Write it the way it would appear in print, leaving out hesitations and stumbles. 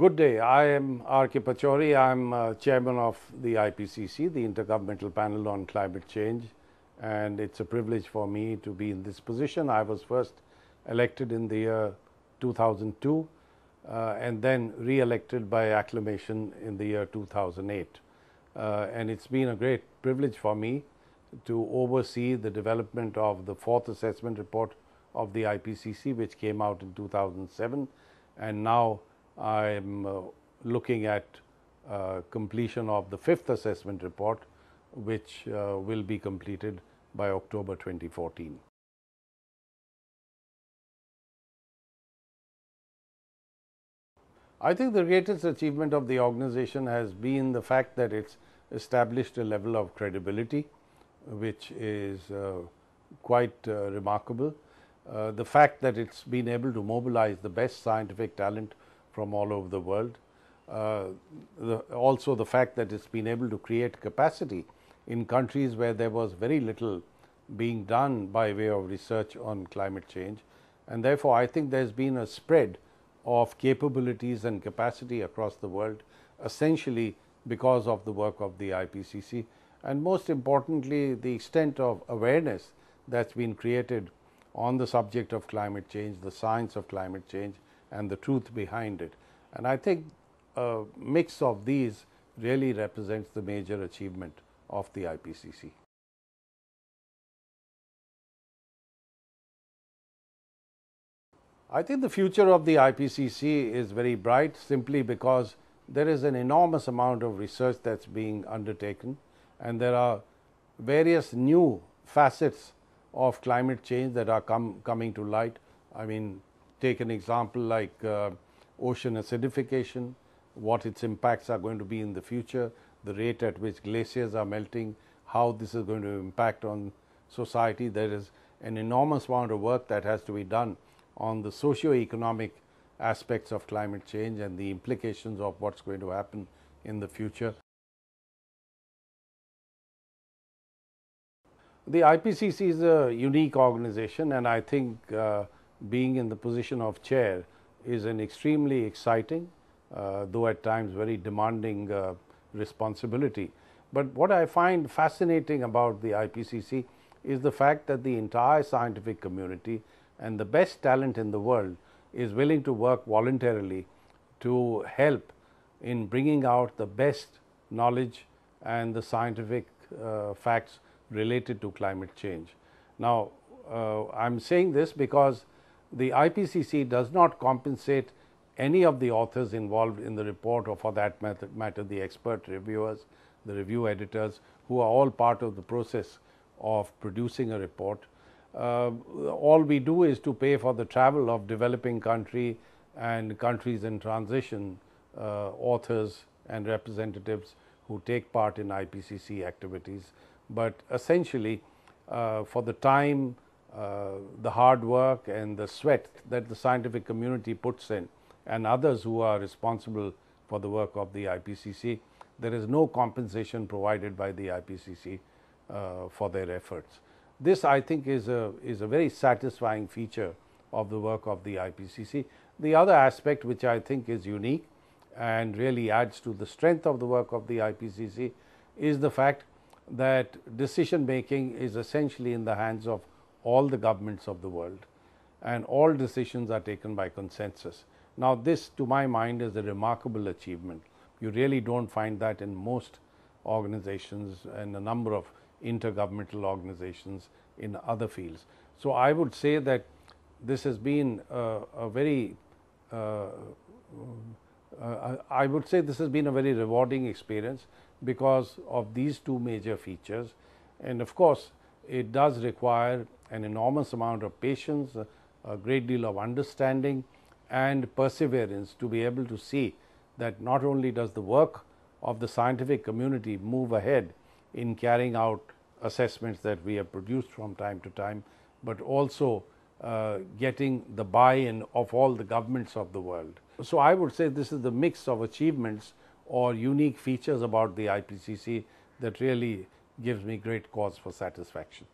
Good day. I am R.K.Pachauri. I am chairman of the IPCC, the Intergovernmental Panel on Climate Change, and it's a privilege for me to be in this position. I was first elected in the year 2002 and then re-elected by acclamation in the year 2008. And it's been a great privilege for me to oversee the development of the fourth assessment report of the IPCC, which came out in 2007, and now I am looking at completion of the fifth assessment report, which will be completed by October 2014. I think the greatest achievement of the organization has been the fact that it's established a level of credibility, which is quite remarkable. The fact that it's been able to mobilize the best scientific talent from all over the world. Also the fact that it's been able to create capacity in countries where there was very little being done by way of research on climate change. And therefore, I think there's been a spread of capabilities and capacity across the world, essentially because of the work of the IPCC, and most importantly, the extent of awareness that's been created on the subject of climate change, the science of climate change, and the truth behind it. And I think a mix of these really represents the major achievement of the IPCC. I think the future of the IPCC is very bright, simply because there is an enormous amount of research that's being undertaken, and there are various new facets of climate change that are coming to light. I mean, take an example like ocean acidification, what its impacts are going to be in the future, the rate at which glaciers are melting, how this is going to impact on society. There is an enormous amount of work that has to be done on the socio-economic aspects of climate change and the implications of what's going to happen in the future. The IPCC is a unique organization, and I think being in the position of chair is an extremely exciting, though at times very demanding responsibility. But what I find fascinating about the IPCC is the fact that the entire scientific community and the best talent in the world is willing to work voluntarily to help in bringing out the best knowledge and the scientific facts related to climate change. Now, I'm saying this because the IPCC does not compensate any of the authors involved in the report, or for that matter the expert reviewers, the review editors, who are all part of the process of producing a report. All we do is to pay for the travel of developing country and countries in transition authors and representatives who take part in IPCC activities. But essentially, for the time, the hard work and the sweat that the scientific community puts in, and others who are responsible for the work of the IPCC, there is no compensation provided by the IPCC for their efforts. This, I think, is a very satisfying feature of the work of the IPCC. The other aspect, which I think is unique and really adds to the strength of the work of the IPCC, is the fact that decision making is essentially in the hands of all the governments of the world, and all decisions are taken by consensus. Now, this, to my mind, is a remarkable achievement. You really don't find that in most organizations and a number of intergovernmental organizations in other fields. So, I would say that this has been a very rewarding experience because of these two major features. And of course, it does require an enormous amount of patience, a great deal of understanding and perseverance to be able to see that not only does the work of the scientific community move ahead in carrying out assessments that we have produced from time to time, but also getting the buy-in of all the governments of the world. So, I would say this is the mix of achievements or unique features about the IPCC that really gives me great cause for satisfaction.